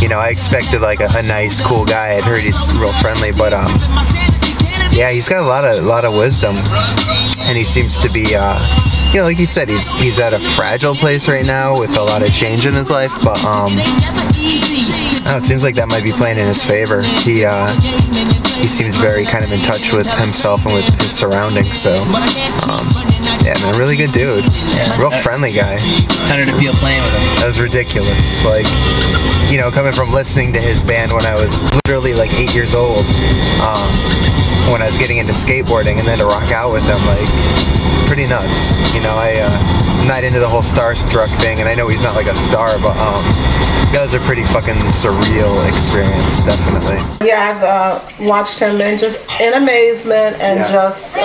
you know, I expected like a nice, cool guy. I'd heard he's real friendly, but yeah, he's got a lot of wisdom, and he seems to be, you know, like you said, he's at a fragile place right now with a lot of change in his life, but oh, it seems like that might be playing in his favor. He seems very kind of in touch with himself and with his surroundings, so yeah, man, really good dude. Yeah, real friendly guy. How did it feel playing with him? That was ridiculous. Like, you know, coming from listening to his band when I was literally like 8 years old, when I was getting into skateboarding, and then to rock out with him, like, pretty nuts. You know, I'm not into the whole starstruck thing, and I know he's not like a star, but that was a pretty fucking surreal experience, definitely. Yeah, I've watched him in just in amazement and just,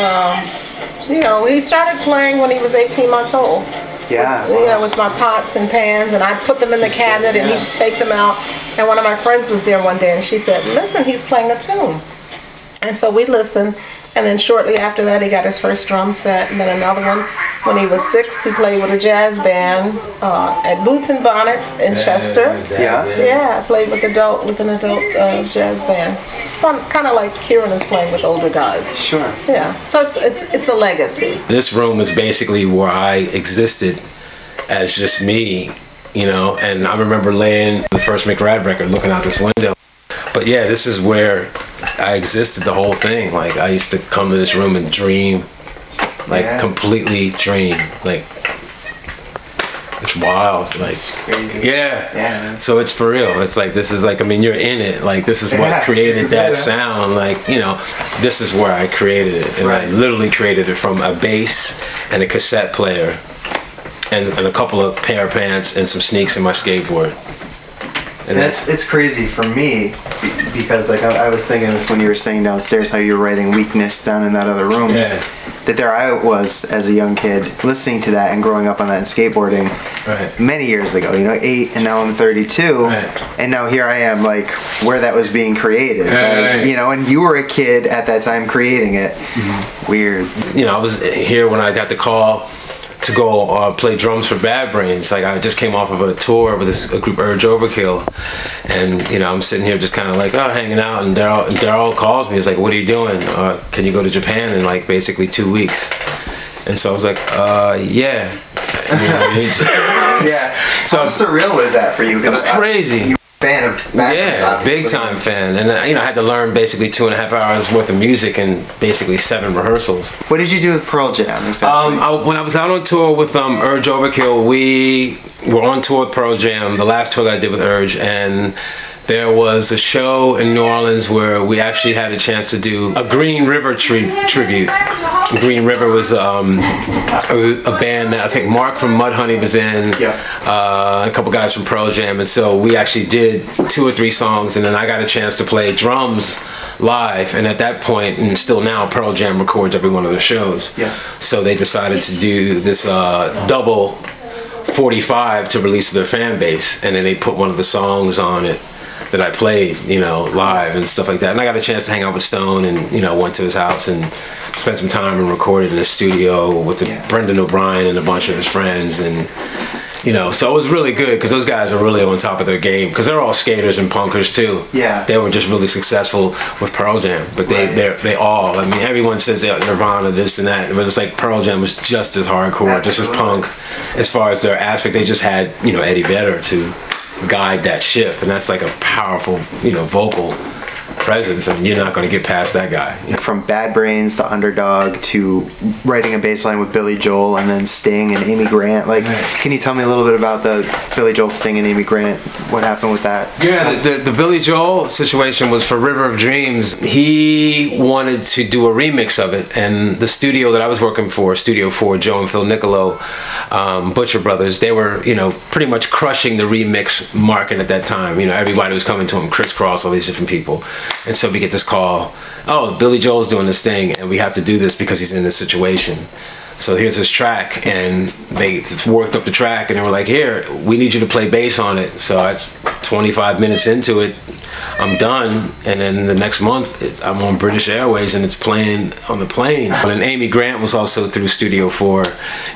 you know, he started playing when he was 18 months old. Yeah. With my pots and pans, and I'd put them in the cabinet, and he'd take them out. And one of my friends was there one day, and she said, "Listen, he's playing a tune." And so we listened, and then shortly after that, he got his first drum set, and then another one. When he was 6, he played with a jazz band at Boots and Bonnets in Chester. Yeah, I played with an adult jazz band. Some kind of like Kieran is playing with older guys. Sure. Yeah, so it's a legacy. This room is basically where I existed as just me, you know. And I remember laying the first McRad record, looking out this window. But yeah, this is where I existed, the whole thing. Like, I used to come to this room and dream, like completely dream. Like, it's wild. Like, it's crazy. Yeah. So it's for real. It's like, this is like, I mean, you're in it. Like, this is what created that sound. Like, you know, this is where I created it. And I literally created it from a bass and a cassette player and a couple of pair of pants and some sneaks in my skateboard. And it's crazy for me because, like, I was thinking this when you were saying downstairs how you were writing Weakness down in that other room. Yeah. That there I was as a young kid listening to that and growing up on that and skateboarding many years ago. You know, 8, and now I'm 32, and now here I am, like, where that was being created. Like, you know, and you were a kid at that time creating it. Weird. You know, I was here when I got the call to go play drums for Bad Brains. Like, I just came off of a tour with a group Urge Overkill, and you know, I'm sitting here just kind of like, oh, hanging out, and Daryl calls me. He's like, "What are you doing? Can you go to Japan in like basically 2 weeks?" And so I was like, yeah. You know what I mean? Yeah. So how surreal was that for you? It was crazy. Fan of Bad Brains, obviously. Big time fan, and you know, I had to learn basically 2.5 hours worth of music and basically 7 rehearsals. What did you do with Pearl Jam exactly? When I was out on tour with Urge Overkill, we were on tour with Pearl Jam, the last tour that I did with Urge, and there was a show in New Orleans where we actually had a chance to do a Green River tribute. Green River was a band that I think Mark from Mudhoney was in, a couple guys from Pearl Jam, and so we actually did 2 or 3 songs, and then I got a chance to play drums live, and at that point, and still now, Pearl Jam records every one of their shows. So they decided to do this double 45 to release to their fan base, and then they put one of the songs on it that I played, you know, live and stuff like that. And I got a chance to hang out with Stone, and you know, went to his house and spent some time and recorded in the studio with Brendan O'Brien and a bunch of his friends, and you know, so it was really good because those guys are really on top of their game because they're all skaters and punkers too. They were just really successful with Pearl Jam, but they all, I mean, everyone says Nirvana, this and that, but it's like Pearl Jam was just as hardcore, just as punk as far as their aspect. They just had, you know, Eddie Vedder to guide that ship, and that's like a powerful, you know, vocal presence. I mean, you're not going to get past that guy. From Bad Brains to Underdog to writing a bass line with Billy Joel and then Sting and Amy Grant. Like, can you tell me a little bit about the Billy Joel, Sting, and Amy Grant? What happened with that? Yeah, the Billy Joel situation was for River of Dreams. He wanted to do a remix of it, and the studio that I was working for, Studio 4, Joe and Phil Nicolo, Butcher Brothers, they were, you know, pretty much crushing the remix market at that time. You know, everybody was coming to him, Criss Cross, all these different people. And so we get this call, oh, Billy Joel's doing this thing, and we have to do this because he's in this situation. So here's this track, and they worked up the track, and they were like, here, we need you to play bass on it. So 25 minutes into it, I'm done, and then the next month I'm on British Airways and it's playing on the plane. And Amy Grant was also through Studio 4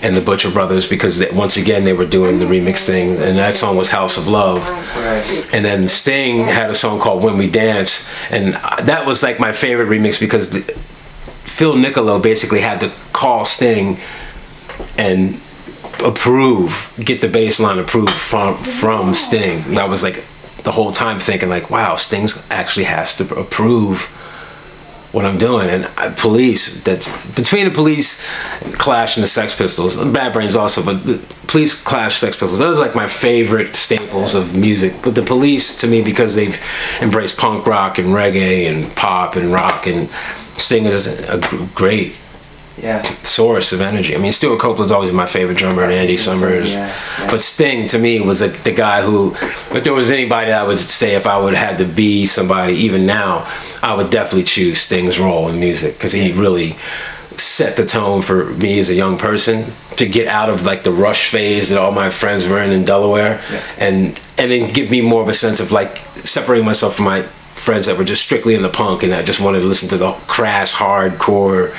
and the Butcher Brothers, because once again they were doing the remix thing, and that song was House of Love. And then Sting had a song called When We Dance, and that was like my favorite remix, because Phil Niccolo basically had to call Sting and get the bass line approved from Sting. I was like the whole time thinking like, wow, Sting actually has to approve what I'm doing. And Police, that's between the Police, Clash, and the Sex Pistols, Bad Brains also, but Police, Clash, Sex Pistols, those are like my favorite staples of music. But the Police, to me, because they've embraced punk rock and reggae and pop and rock, and Sting is a great source of energy. I mean, Stuart Copeland's always my favorite drummer, and Andy Summers. But Sting, to me, was like the guy who, if there was anybody that I would say if I would have had to be somebody, even now, I would definitely choose Sting's role in music, because he really set the tone for me as a young person to get out of like the Rush phase that all my friends were in Delaware, and then give me more of a sense of like separating myself from my friends that were just strictly into punk, and I just wanted to listen to the crass hardcore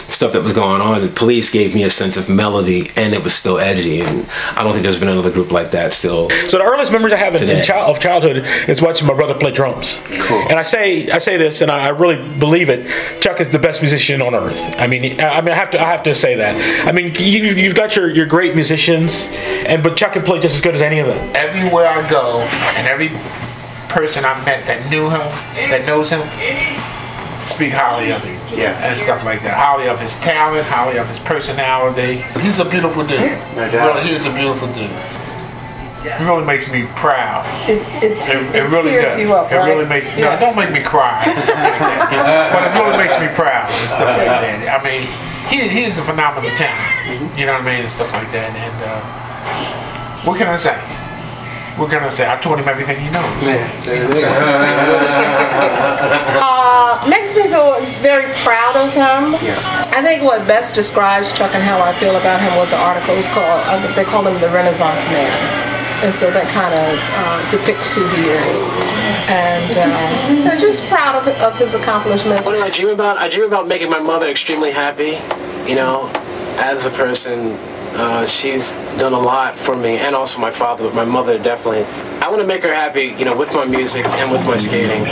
stuff that was going on. And Police gave me a sense of melody, and it was still edgy, and I don't think there's been another group like that still. So the earliest memories I have of childhood is watching my brother play drums. Cool. And I say this, and I really believe it. Chuck is the best musician on earth. I mean, I have to say that. I mean, you've got your great musicians, but Chuck can play just as good as any of them. Everywhere I go, and every person I met that knew him, that knows him, speak highly of him, and stuff like that. Highly of his talent, highly of his personality. He's a beautiful dude. Really, he is a beautiful dude. It really makes me proud. It really tears does. you up, It really makes no, don't make me cry and stuff like that. But it really makes me proud and stuff like that. I mean, he is a phenomenal talent. You know what I mean, and stuff like that. And what can I say? What can I say? I taught him everything he knows. Makes me feel very proud of him. I think what best describes Chuck and how I feel about him was an article. It's called, they call him the Renaissance Man. And so that kind of depicts who he is. And so just proud of his accomplishments. What do I dream about? I dream about making my mother extremely happy, you know, as a person. She's done a lot for me, and also my father, but my mother definitely. I want to make her happy, you know, with my music and with my skating.